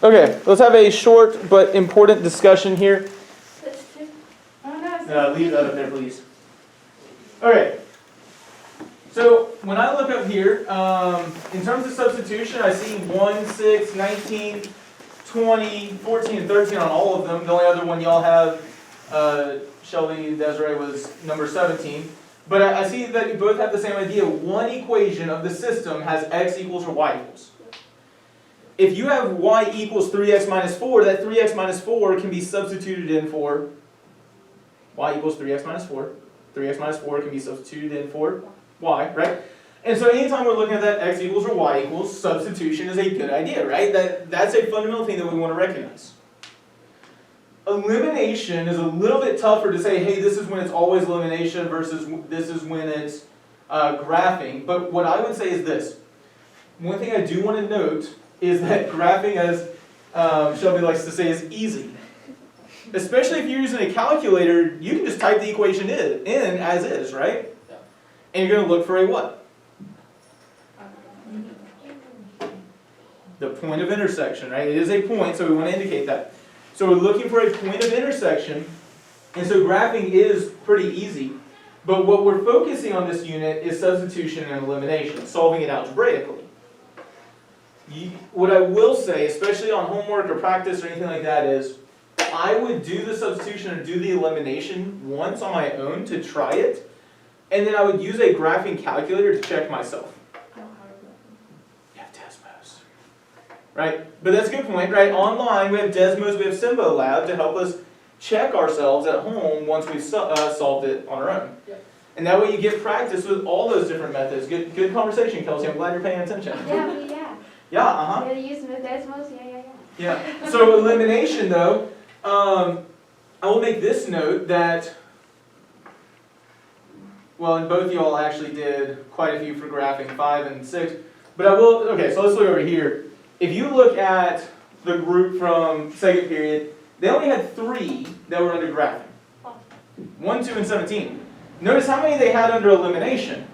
Okay, let's have a short but important discussion here. Leave that up there, please. Okay. So when I look up here, in terms of substitution, I see 1, 6, 19, 20, 14, and 13 on all of them. The only other one y'all have, Shelby Desiree, was number 17. But I see that you both have the same idea. One equation of the system has x equals or y equals. If you have y equals 3x minus 4, that 3x minus 4 can be substituted in for y equals 3x minus 4. 3x minus 4 can be substituted in for y, right? And so anytime we're looking at that x equals or y equals, substitution is a good idea, right? That's a fundamental thing that we want to recognize. Elimination is a little bit tougher to say, hey, this is when it's always elimination versus this is when it's graphing. But what I would say is this. One thing I do want to note is that graphing, as Shelby likes to say, is easy. Especially if you're using a calculator, you can just type the equation in as is, right? And you're going to look for a what? The point of intersection, right? It is a point, so we want to indicate that. So we're looking for a point of intersection, and so graphing is pretty easy. But what we're focusing on this unit is substitution and elimination, solving it algebraically. What I will say, especially on homework or practice or anything like that, is I would do the substitution or do the elimination once on my own to try it, and then I would use a graphing calculator to check myself. You have Desmos. Right? But that's a good point, right? Online, we have Desmos, we have Symbolab to help us check ourselves at home once we've solved it on our own. Yep. And that way you get practice with all those different methods. Good conversation, Kelsey. I'm glad you're paying attention. Yeah. Yeah, uh-huh. You're using the Desmos? Yeah. Yeah. So elimination, though, I will make this note that, well, and both of y'all actually did quite a few for graphing, 5 and 6. But I will, okay, so let's look over here. If you look at the group from second period, they only had 3 that were under graphing. 1, 2, and 17. Notice how many they had under elimination.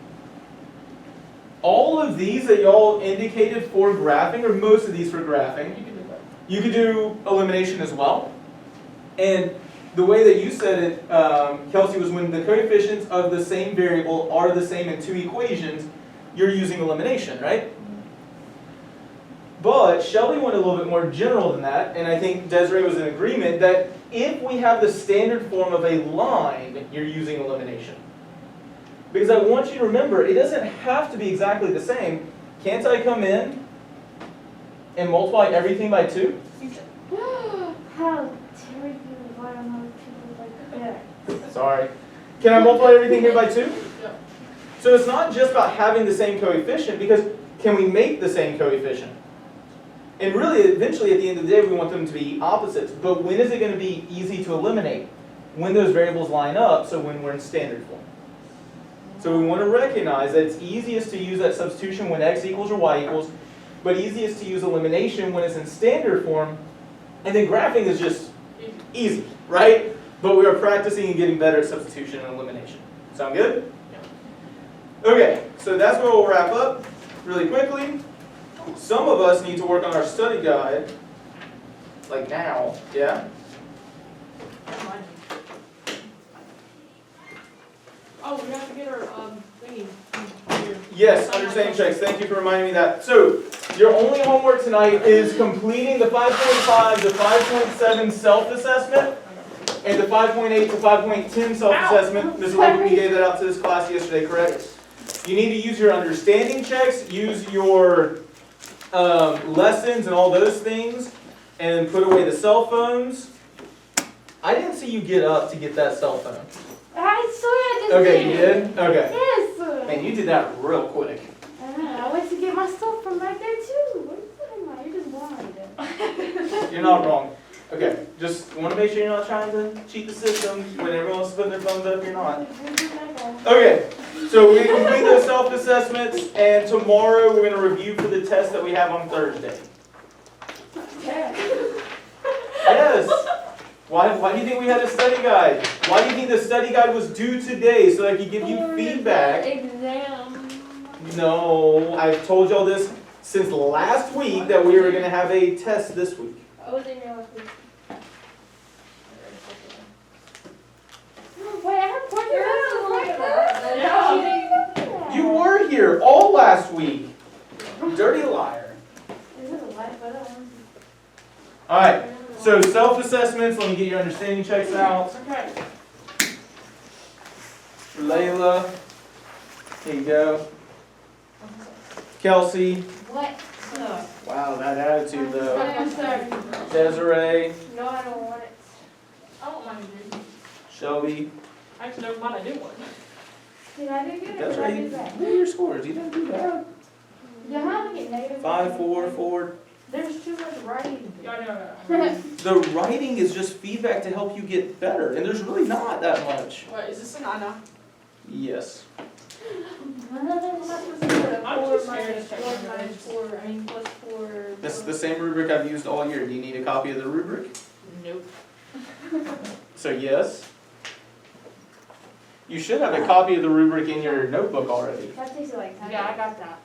All of these that y'all indicated for graphing, or most of these for graphing, you could do elimination as well. And the way that you said it, Kelsey, was when the coefficients of the same variable are the same in 2 equations, you're using elimination, right? But Shelby went a little bit more general than that, and I think Desiree was in agreement that if we have the standard form of a line, you're using elimination. Because I want you to remember, it doesn't have to be exactly the same. Can't I come in and multiply everything by 2? How dare you rely on other people like that? Sorry. Can I multiply everything here by 2? Yeah. So it's not just about having the same coefficient, because can we make the same coefficient? And really, eventually, at the end of the day, we want them to be opposites. But when is it going to be easy to eliminate? When those variables line up, so when we're in standard form. So we want to recognize that it's easiest to use that substitution when x equals or y equals, but easiest to use elimination when it's in standard form. And then graphing is just easy, right? But we are practicing and getting better at substitution and elimination. Sound good? Yeah. Okay, so that's where we'll wrap up really quickly. Some of us need to work on our study guide, like now, yeah? Oh, we have to get our thingy here. Yes, understanding checks. Thank you for reminding me that. So, your only homework tonight is completing the 5.5 to 5.7 self-assessment and the 5.8 to 5.10 self-assessment. Mr. Logan, you gave that out to this class yesterday, correct? You need to use your understanding checks, use your lessons and all those things, and put away the cell phones. I didn't see you get up to get that cell phone. I swear I just Okay, you did? Okay. Yes. Man, you did that real quick. I went to get my stuff from back there too. What are you talking about? You're just blind. You're not wrong. Okay, just want to make sure you're not trying to cheat the system. When everyone else is putting their phones up, you're not. Okay, so we complete those self-assessments, and tomorrow we're going to review for the test that we have on Thursday. Yes. Why do you think we had a study guide? Why do you think the study guide was due today so that I could give you feedback? Exam. No, I've told y'all this since last week that we were gonna have a test this week. I was in here last week. Wait, I have portrait. Yeah. You were here all last week. Dirty liar. Is it a light photo? Alright, so self-assessments, let me get your understanding checks out. Okay. For Layla. Here you go. Kelsey. What? No. Wow, that attitude though. I'm sorry. Desiree. No, I don't want it. I don't mind it. Shelby. Actually, never mind, I do one. Did I do good or did I Desiree. do bad? What are your scores? You didn't do bad. Yeah, how do I get negative? 5, 4, 4. There's too much writing. Yeah, I know. The writing is just feedback to help you get better, and there's really not that much. Wait, is this an I know? Yes. I'm not supposed to put a I'm 4 too scared to minus check 4 my minus grades. 4, I mean plus 4. This is the same rubric I've used all year. Do you need a copy of the rubric? Nope. So yes. You should have a copy of the rubric in your notebook already. That tasted like taco. Yeah, I got that.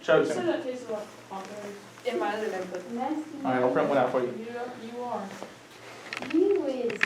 Show You it to said me. that tasted like hot dogs. In my other notebook. Nasty. Alright, I'll print one out for you. You are. You is